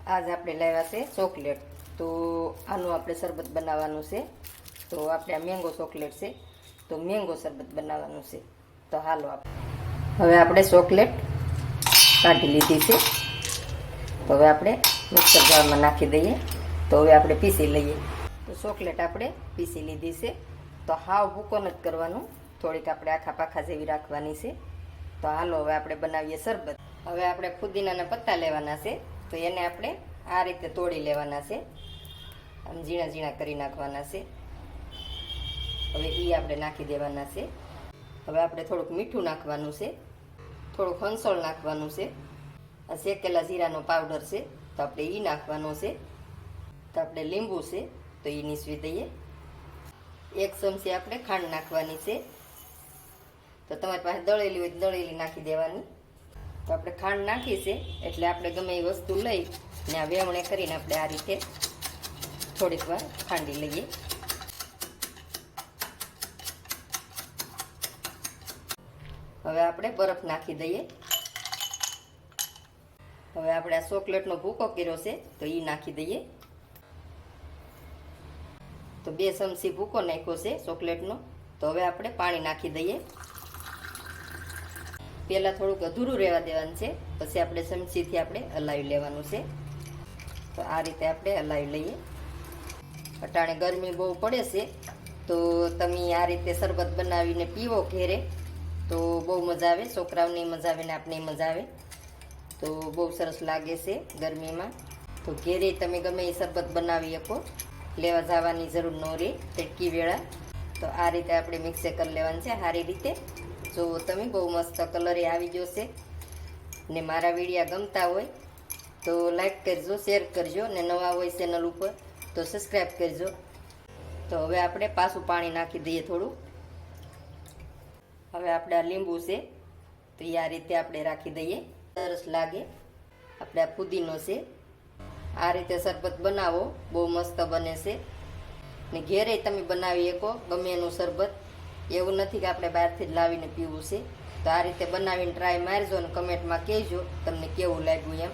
આજ આપણે લાવ્યા છે ચોકલેટ. તો આનું આપણે શરબત બનાવવાનું છે. તો આપણે આ મેંગો ચોકલેટ છે, તો મેંગો શરબત બનાવવાનું છે. તો હાલો હવે આપણે ચોકલેટ કાઢી લીધી છે. તો હવે આપણે મિક્સર જારમાં નાખી દઈએ. તો હવે આપણે પીસી લઈએ. તો ચોકલેટ આપણે પીસી લીધી છે. તો હાવ ભૂકો નથી કરવાનું, થોડીક આપણે આખા પાખા જેવી રાખવાની છે. તો હાલો હવે આપણે બનાવીએ શરબત. હવે આપણે ફુદીનાના પત્તા લેવાના છે. તો એને આપણે આ રીતે તોડી લેવાના છે, આમ ઝીણા ઝીણા કરી નાખવાના છે. હવે એ આપણે નાખી દેવાના છે. હવે આપણે થોડુંક મીઠું નાખવાનું છે, થોડુંક હંસળ નાખવાનું છે. આ શેકેલા જીરાનો પાવડર છે, તો આપણે એ નાખવાનો છે. તો આપણે લીંબુ છે, તો એ નીસવી દઈએ. 1 ચમચી આપણે ખાંડ નાખવાની છે. તો તમારી પાસે દળેલી હોય દળેલી નાખી દેવાની. તો આપણે ખાંડ નાખી છે એટલે આપણે ગમે એ વસ્તુ લઈ ને આ વેવણે કરીને આપણે આ રીતે થોડીક વાર ખાંડી લઈએ. હવે આપણે બરફ નાખી દઈએ. હવે આપણે આ ચોકલેટનો ભૂકો કર્યો છે, તો એ નાખી દઈએ. તો 2 ચમચી ભૂકો નાખ્યો છે ચોકલેટનો. તો હવે આપણે પાણી નાખી દઈએ. પહેલાં થોડુંક અધૂરું રહેવા દેવાનું છે, પછી આપણે ચમચીથી આપણે હલાવી લેવાનું છે. તો આ રીતે આપણે હલાવી લઈએ. અટાણે ગરમી બહુ પડે છે, તો તમે આ રીતે શરબત બનાવીને પીવો ઘેરે, તો બહુ મજા આવે. છોકરાઓની મજા આવે ને આપણી મજા આવે. તો બહુ સરસ લાગે છે ગરમીમાં. તો ઘેરે તમે ગમે એ શરબત બનાવી શકો, લેવા જવાની જરૂર ન રહે તેટકી વેળા. તો આ રીતે આપણે મિક્સ કરી લેવાનું છે સારી રીતે. જો તમે બહુ મસ્ત કલરે આવી ગયો છે. ને મારા વિડીયા ગમતા હોય તો લાઈક કરજો, શેર કરજો, ને નવા હોય ચેનલ ઉપર તો સબસ્ક્રાઈબ કરજો. તો હવે આપણે પાછું પાણી નાખી દઈએ થોડું. હવે આપણે આ લીંબુ છે, તો એ આ રીતે આપણે રાખી દઈએ. સરસ લાગે. આપણે આ પુદીનો છે, આ રીતે શરબત બનાવો, બહુ મસ્ત બને છે. ને ઘેરે તમે બનાવી શકો ગમે એનું શરબત. એવું નથી કે આપણે બહારથી જ લાવીને પીવું છે. તો આ રીતે બનાવીને ટ્રાય મારજો ને કમેન્ટમાં કહેજો તમને કેવું લાગ્યું એમ.